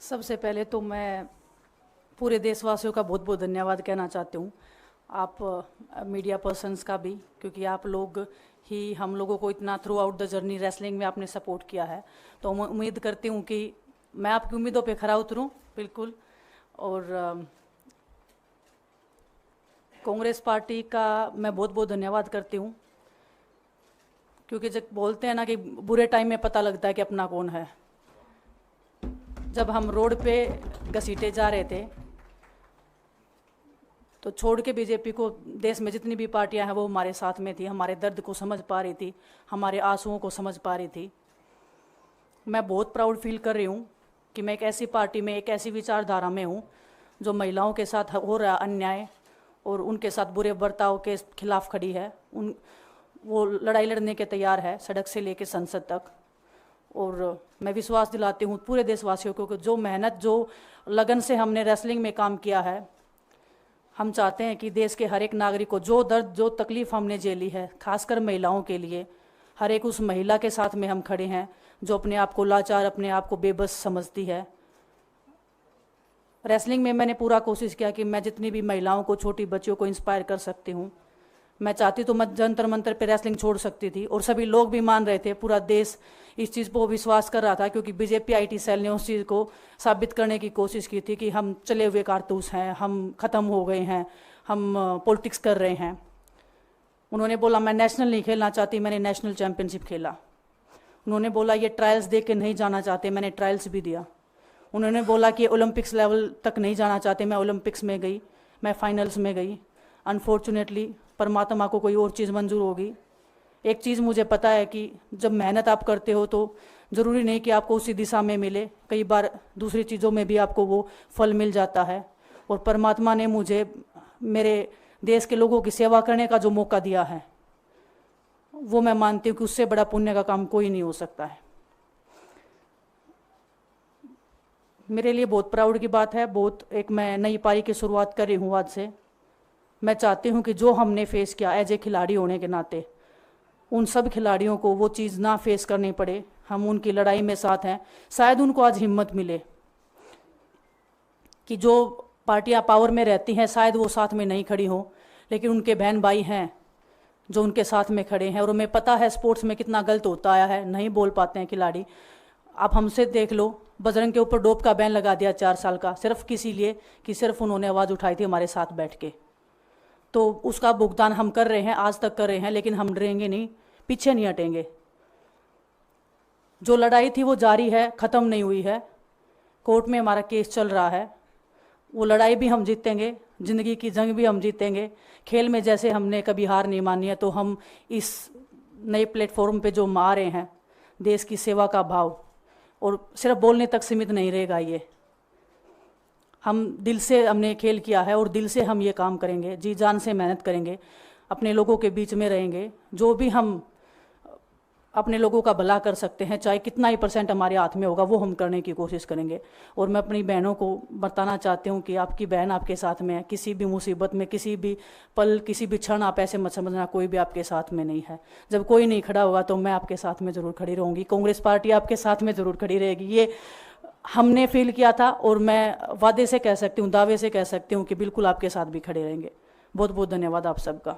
सबसे पहले तो मैं पूरे देशवासियों का बहुत बहुत धन्यवाद कहना चाहती हूँ। आप मीडिया पर्सन्स का भी, क्योंकि आप लोग ही हम लोगों को इतना through out the journey wrestling में आपने सपोर्ट किया है। तो मैं उम्मीद करती हूँ कि मैं आपकी उम्मीदों पे खरा उतरूँ बिल्कुल। और कांग्रेस पार्टी का मैं बहुत बहुत धन्यवाद करती हूँ, क्योंकि जब बोलते हैं ना कि बुरे टाइम में पता लगता है कि अपना कौन है। जब हम रोड पे घसीटे जा रहे थे तो छोड़ के बीजेपी को देश में जितनी भी पार्टियां हैं वो हमारे साथ में थी, हमारे दर्द को समझ पा रही थी, हमारे आंसुओं को समझ पा रही थी। मैं बहुत प्राउड फील कर रही हूँ कि मैं एक ऐसी पार्टी में, एक ऐसी विचारधारा में हूँ जो महिलाओं के साथ हो रहा अन्याय और उनके साथ बुरे बर्ताव के खिलाफ खड़ी है। वो लड़ाई लड़ने के तैयार है, सड़क से लेकर संसद तक। और मैं विश्वास दिलाती हूँ पूरे देशवासियों को कि जो मेहनत, जो लगन से हमने रेसलिंग में काम किया है, हम चाहते हैं कि देश के हर एक नागरिक को जो दर्द, जो तकलीफ़ हमने झेली है, खासकर महिलाओं के लिए, हर एक उस महिला के साथ में हम खड़े हैं जो अपने आप को लाचार, अपने आप को बेबस समझती है। रेसलिंग में मैंने पूरा कोशिश किया कि मैं जितनी भी महिलाओं को, छोटी बच्चियों को इंस्पायर कर सकती हूँ। मैं चाहती तो मैं जंतर मंतर पे रेसलिंग छोड़ सकती थी, और सभी लोग भी मान रहे थे, पूरा देश इस चीज़ पर विश्वास कर रहा था, क्योंकि बीजेपी आईटी सेल ने उस चीज़ को साबित करने की कोशिश की थी कि हम चले हुए कारतूस हैं, हम ख़त्म हो गए हैं, हम पॉलिटिक्स कर रहे हैं। उन्होंने बोला मैं नेशनल नहीं खेलना चाहती, मैंने नेशनल चैम्पियनशिप खेला। उन्होंने बोला ये ट्रायल्स दे के नहीं जाना चाहते, मैंने ट्रायल्स भी दिया। उन्होंने बोला कि ओलंपिक्स लेवल तक नहीं जाना चाहते, मैं ओलंपिक्स में गई, मैं फाइनल्स में गई। अनफॉर्चुनेटली परमात्मा को कोई और चीज़ मंजूर होगी। एक चीज़ मुझे पता है कि जब मेहनत आप करते हो तो ज़रूरी नहीं कि आपको उसी दिशा में मिले, कई बार दूसरी चीज़ों में भी आपको वो फल मिल जाता है। और परमात्मा ने मुझे मेरे देश के लोगों की सेवा करने का जो मौका दिया है, वो मैं मानती हूँ कि उससे बड़ा पुण्य का काम कोई नहीं हो सकता है। मेरे लिए बहुत प्राउड की बात है। एक मैं नई पारी की शुरुआत कर रही हूँ आज से। मैं चाहती हूँ कि जो हमने फेस किया एज ए खिलाड़ी होने के नाते, उन सब खिलाड़ियों को वो चीज़ ना फेस करनी पड़े। हम उनकी लड़ाई में साथ हैं। शायद उनको आज हिम्मत मिले कि जो पार्टियां पावर में रहती हैं शायद वो साथ में नहीं खड़ी हों, लेकिन उनके बहन भाई हैं जो उनके साथ में खड़े हैं। और उन्हें पता है स्पोर्ट्स में कितना गलत होता आया है, नहीं बोल पाते हैं खिलाड़ी। आप हमसे देख लो, बजरंग के ऊपर डोप का बैन लगा दिया 4 साल का, सिर्फ किसी लिए कि सिर्फ उन्होंने आवाज़ उठाई थी हमारे साथ बैठ के। तो उसका भुगतान हम कर रहे हैं, आज तक कर रहे हैं, लेकिन हम डरेंगे नहीं, पीछे नहीं हटेंगे। जो लड़ाई थी वो जारी है, ख़त्म नहीं हुई है। कोर्ट में हमारा केस चल रहा है, वो लड़ाई भी हम जीतेंगे, ज़िंदगी की जंग भी हम जीतेंगे। खेल में जैसे हमने कभी हार नहीं मानी है, तो हम इस नए प्लेटफॉर्म पे जो आ रहे हैं, देश की सेवा का भाव, और सिर्फ बोलने तक सीमित नहीं रहेगा। ये हम दिल से हमने खेल किया है और दिल से हम ये काम करेंगे, जी जान से मेहनत करेंगे, अपने लोगों के बीच में रहेंगे। जो भी हम अपने लोगों का भला कर सकते हैं, चाहे कितना ही % हमारे हाथ में होगा, वो हम करने की कोशिश करेंगे। और मैं अपनी बहनों को बताना चाहती हूँ कि आपकी बहन आपके साथ में है। किसी भी मुसीबत में, किसी भी पल, किसी भी क्षण आप ऐसे मत समझना कोई भी आपके साथ में नहीं है। जब कोई नहीं खड़ा होगा तो मैं आपके साथ में ज़रूर खड़ी रहूँगी, कांग्रेस पार्टी आपके साथ में ज़रूर खड़ी रहेगी। ये हमने फील किया था, और मैं वादे से कह सकती हूँ, दावे से कह सकती हूँ कि बिल्कुल आपके साथ भी खड़े रहेंगे। बहुत बहुत धन्यवाद आप सबका।